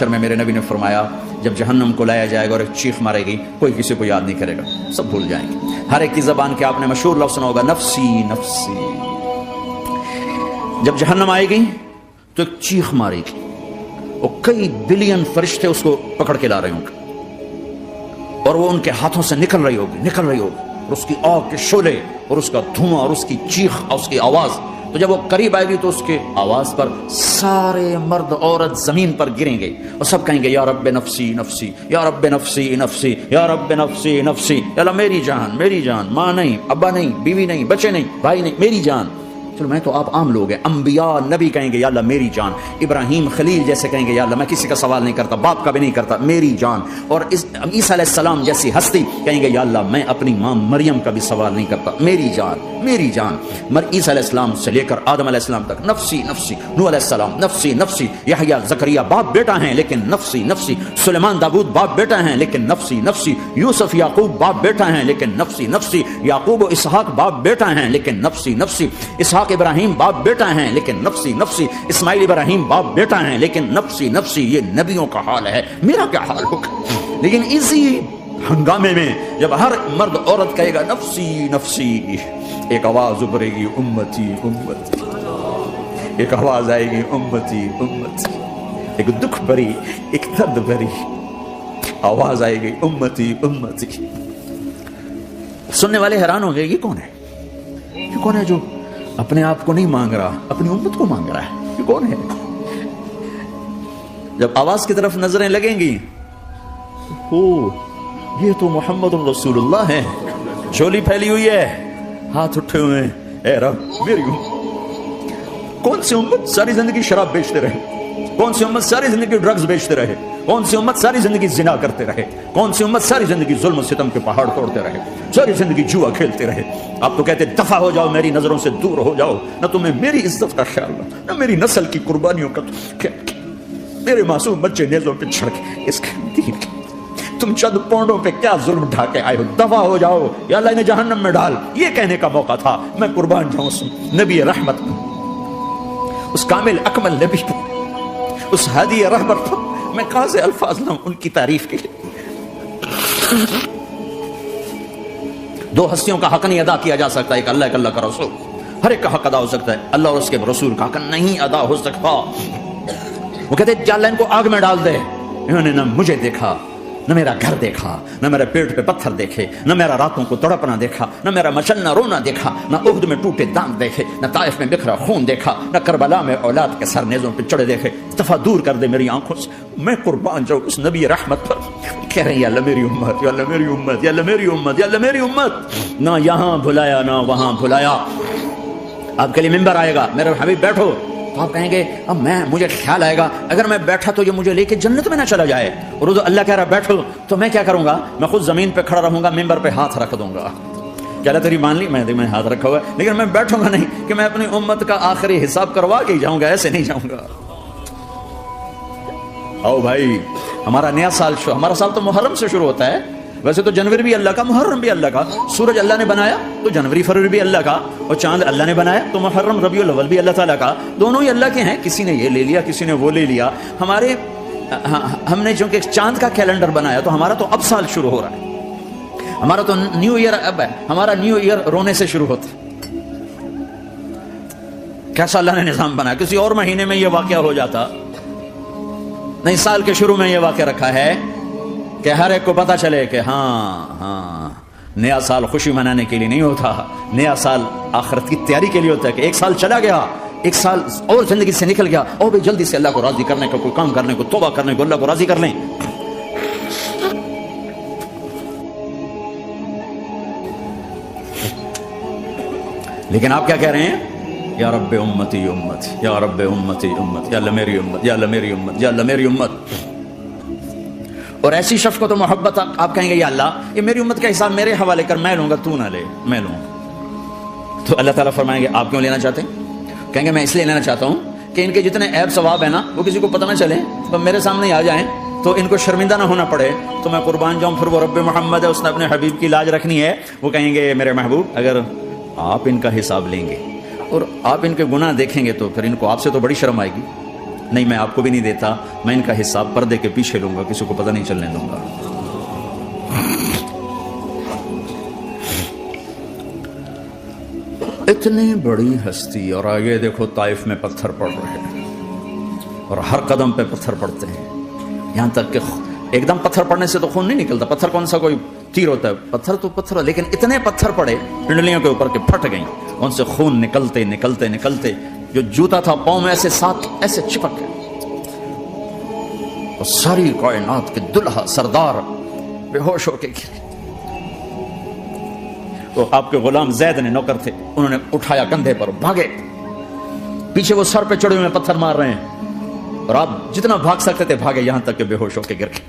میں میرے نبی نے فرمایا جب جہنم کو لایا جائے گا اور ایک چیخ مارے گی، کوئی کسی کو یاد نہیں کرے گا، سب بھول جائیں گے۔ ہر ایک کی زبان کے آپ نے مشہور لفظ سنا ہوگا، نفسی نفسی۔ جب جہنم آئے گی تو ایک چیخ مارے گی اور کئی بلین فرشتے اس کو پکڑ کے لا رہے ہوں گے اور وہ ان کے ہاتھوں سے نکل رہی ہوگی اور اس کی آگ کے شعلے اور اس کا دھواں اور اس کی چیخ اور اس کی آواز۔ تو جب وہ قریب آئے گی تو اس کے آواز پر سارے مرد عورت زمین پر گریں گے اور سب کہیں گے یا رب نفسی نفسی، یا رب نفسی نفسی، یا رب نفسی نفسی، یا اللہ میری جان، ماں نہیں، ابا نہیں، بیوی نہیں، بچے نہیں، بھائی نہیں، میری جان۔ چلو میں تو آپ عام لوگ ہیں، انبیاء نبی کہیں گے یا اللہ میری جان، ابراہیم خلیل جیسے کہیں گے یا اللہ میں کسی کا سوال نہیں کرتا، باپ کا بھی نہیں کرتا، میری جان، اور عیسیٰ علیہ السلام جیسی ہستی کہیں گے یا اللہ میں اپنی ماں مریم کا بھی سوال نہیں کرتا، میری جان میری جان۔ عیسیٰ علیہ السلام سے لے کر آدم علیہ السلام تک نفسی نفسی، نوح علیہ السلام نفسی نفسی، یحییٰ زکریا باپ بیٹا ہیں لیکن نفسی نفسی، سلیمان داؤد باپ بیٹا ہیں لیکن نفسی نفسی، یوسف یعقوب باپ بیٹا ہیں لیکن نفسی نفسی، یعقوب و اسحاق باپ بیٹا ہیں لیکن نفسی نفسی، اسحاق ابراہیم باپ بیٹا ہیں لیکن نفسی نفسی، اسماعیل ابراہیم باپ بیٹا ہیں لیکن نفسی نفسی۔ یہ نبیوں کا حال ہے، میرا کیا حال ہوگا؟ لیکن اسی ہنگامے میں جب ہر مرد عورت کہے گا نفسی نفسی، ایک آواز ابھرے گی امتی امتی، ایک آواز آئے گی امتی امتی، ایک دکھ بھری ایک درد بھری آواز آئے گی امتی امتی۔ سننے والے حیران ہوں گے یہ کون ہے؟ یہ کون ہے جو اپنے آپ کو نہیں مانگ رہا، اپنی امت کو مانگ رہا ہے؟ یہ کون ہے؟ جب آواز کی طرف نظریں لگیں گی، یہ تو محمد رسول اللہ ہے، جھولی پھیلی ہوئی ہے، ہاتھ اٹھے ہوئے ہیں، اے رب میری امت۔ کون سی امت ساری زندگی شراب بیچتے رہے؟ کون سی امت ساری زندگی ڈرگز بیچتے رہے؟ کون سی امت ساری زندگی زنا کرتے رہے؟ کون سی امت ساری زندگی ظلم و ستم کے پہاڑ توڑتے رہے، ساری زندگی جوا کھیلتے رہے؟ آپ تو کہتے دفع ہو جاؤ، میری نظروں سے دور ہو جاؤ، نہ تمہیں میری عزت کا خیال نہ میری نسل کی قربانیوں کا خیال، میرے معصوم بچے نیزوں پہ چڑھ کے اس کے دین کے تم چند پونڈوں پہ کیا ظلم ڈھا کے آئے ہو؟ دفع ہو جاؤ یا اللہ انہیں جہنم میں ڈال۔ یہ کہنے کا موقع تھا، میں قربان جاؤں اس نبی رحمت پر، اس کامل اکمل نبی پر، اس ہادی رہبر پر۔ میں کہاں سے الفاظ لاؤں ان کی تعریف کے لیے؟ دو ہستیوں کا حق نہیں ادا کیا جا سکتا، ایک اللہ ایک اللہ کا رسول۔ ہر ایک کا حق ادا ہو سکتا ہے، اللہ اور اس کے رسول کا حق نہیں ادا ہو سکتا۔ وہ کہتے ہیں اللہ ان کو آگ میں ڈال دے، انہوں نے نہ مجھے دیکھا، نہ میرا گھر دیکھا، نہ میرے پیٹ پہ پتھر دیکھے، نہ میرا راتوں کو تڑپنا دیکھا، نہ میرا مچلنا رونا دیکھا، نہ احد میں ٹوٹے دانت دیکھے، نہ طائف میں بکھرا خون دیکھا، نہ کربلا میں اولاد کے سر نیزوں پہ چڑھے دیکھے۔ دفعہ دور کر دے میری آنکھوں سے، میں قربان جاؤں اس نبی رحمت پر۔ کہہ رہے ہیں یا اللہ میری امت، یا اللہ میری امت، یا اللہ میری امت، یا اللہ میری امت۔ نہ یہاں بھلایا نہ وہاں بھلایا۔ آپ کے لیے ممبر آئے گا، میرے حبیب بیٹھو، تو آپ کہیں گے اب مجھے خیال آئے گا اگر میں بیٹھا تو یہ مجھے لے کے جنت میں نہ چلا جائے، اور اللہ کہہ رہا بیٹھو تو میں کیا کروں گا؟ میں خود زمین پہ کھڑا رہوں گا، ممبر پہ ہاتھ رکھ دوں گا، کیا اللہ تیری مان لی؟ میں ہاتھ رکھا ہوا ہے، لیکن میں بیٹھوں گا نہیں کہ میں اپنی امت کا آخری حساب کروا کے جاؤں گا، ایسے نہیں جاؤں گا۔ آؤ بھائی، ہمارا نیا سال ہمارا سال تو محرم سے شروع ہوتا ہے، ویسے تو جنوری بھی اللہ کا، محرم بھی اللہ کا، سورج اللہ نے بنایا تو جنوری فروری بھی اللہ کا، اور چاند اللہ نے بنایا تو محرم ربیع الاول بھی اللہ تعالیٰ کا، دونوں ہی اللہ کے ہیں۔ کسی نے یہ لے لیا، کسی نے وہ لے لیا۔ ہم نے چونکہ چاند کا کیلنڈر بنایا تو ہمارا تو اب سال شروع ہو رہا ہے، ہمارا تو نیو ایئر اب ہے، ہمارا نیو ایئر رونے سے شروع ہوتا ہے۔ کیسا اللہ نے نظام بنایا؟ کسی اور مہینے میں یہ واقعہ ہو جاتا، نہیں سال کے شروع میں یہ واقعہ رکھا ہے کہ ہر ایک کو پتا چلے کہ ہاں نیا سال خوشی منانے کے لیے نہیں ہوتا، نیا سال آخرت کی تیاری کے لیے ہوتا ہے کہ ایک سال چلا گیا، ایک سال اور زندگی سے نکل گیا، اور بھی جلدی سے اللہ کو راضی کرنے کا کوئی کام کرنے کو، توبہ کرنے کو، اللہ کو راضی کر لیں۔ لیکن آپ کیا کہہ رہے ہیں؟ یا رب امتی امت، یا رب امتی امت، یا اللہ میری امت، یا اللہ میری امت، یا اللہ میری امت۔ اور ایسی شفقت و محبت آپ کہیں گے یا اللہ یہ میری امت کا حساب میرے حوالے کر، میں لوں گا، تو نہ لے، میں لوں۔ تو اللہ تعالیٰ فرمائیں گے آپ کیوں لینا چاہتے ہیں؟ کہیں گے میں اس لیے لینا چاہتا ہوں کہ ان کے جتنے عیب ثواب ہیں نا وہ کسی کو پتہ نہ چلے، تو میرے سامنے آ جائیں تو ان کو شرمندہ نہ ہونا پڑے، تو میں قربان جاؤں۔ پھر وہ رب محمد ہے، اس نے اپنے حبیب کی لاج رکھنی ہے، وہ کہیں گے میرے محبوب اگر آپ ان کا حساب لیں گے اور آپ ان کے گناہ دیکھیں گے تو پھر ان کو آپ سے تو بڑی شرم آئے گی، نہیں میں آپ کو بھی نہیں دیتا, میں ان کا حساب پردے کے پیچھے لوں گا, کسی کو پتہ نہیں چلنے دوں گا. اتنی بڑی ہستی, اور آگے دیکھو طائف میں پتھر پڑ رہے ہیں اور ہر قدم پہ پتھر پڑتے ہیں, یہاں تک کہ ایک دم پتھر پڑنے سے تو خون نہیں نکلتا, پتھر کون سا کوئی تیر ہوتا ہے, پتھر تو پتھر, لیکن اتنے پتھر پڑے پنڈلیوں کے اوپر کے پھٹ گئیں, ان سے خون نکلتے نکلتے نکلتے جو جوتا تھا پاؤں میں ایسے ساتھ ایسے چپک گئے, اور ساری کائنات کے دلہا سردار بے ہوش ہو کے گرے. تو آپ کے غلام زید نے نوکر تھے, انہوں نے اٹھایا کندھے پر, بھاگے, پیچھے وہ سر پہ چڑھے ہوئے پتھر مار رہے ہیں, اور آپ جتنا بھاگ سکتے تھے بھاگے, یہاں تک کہ بے ہوش ہو کے گر گئے.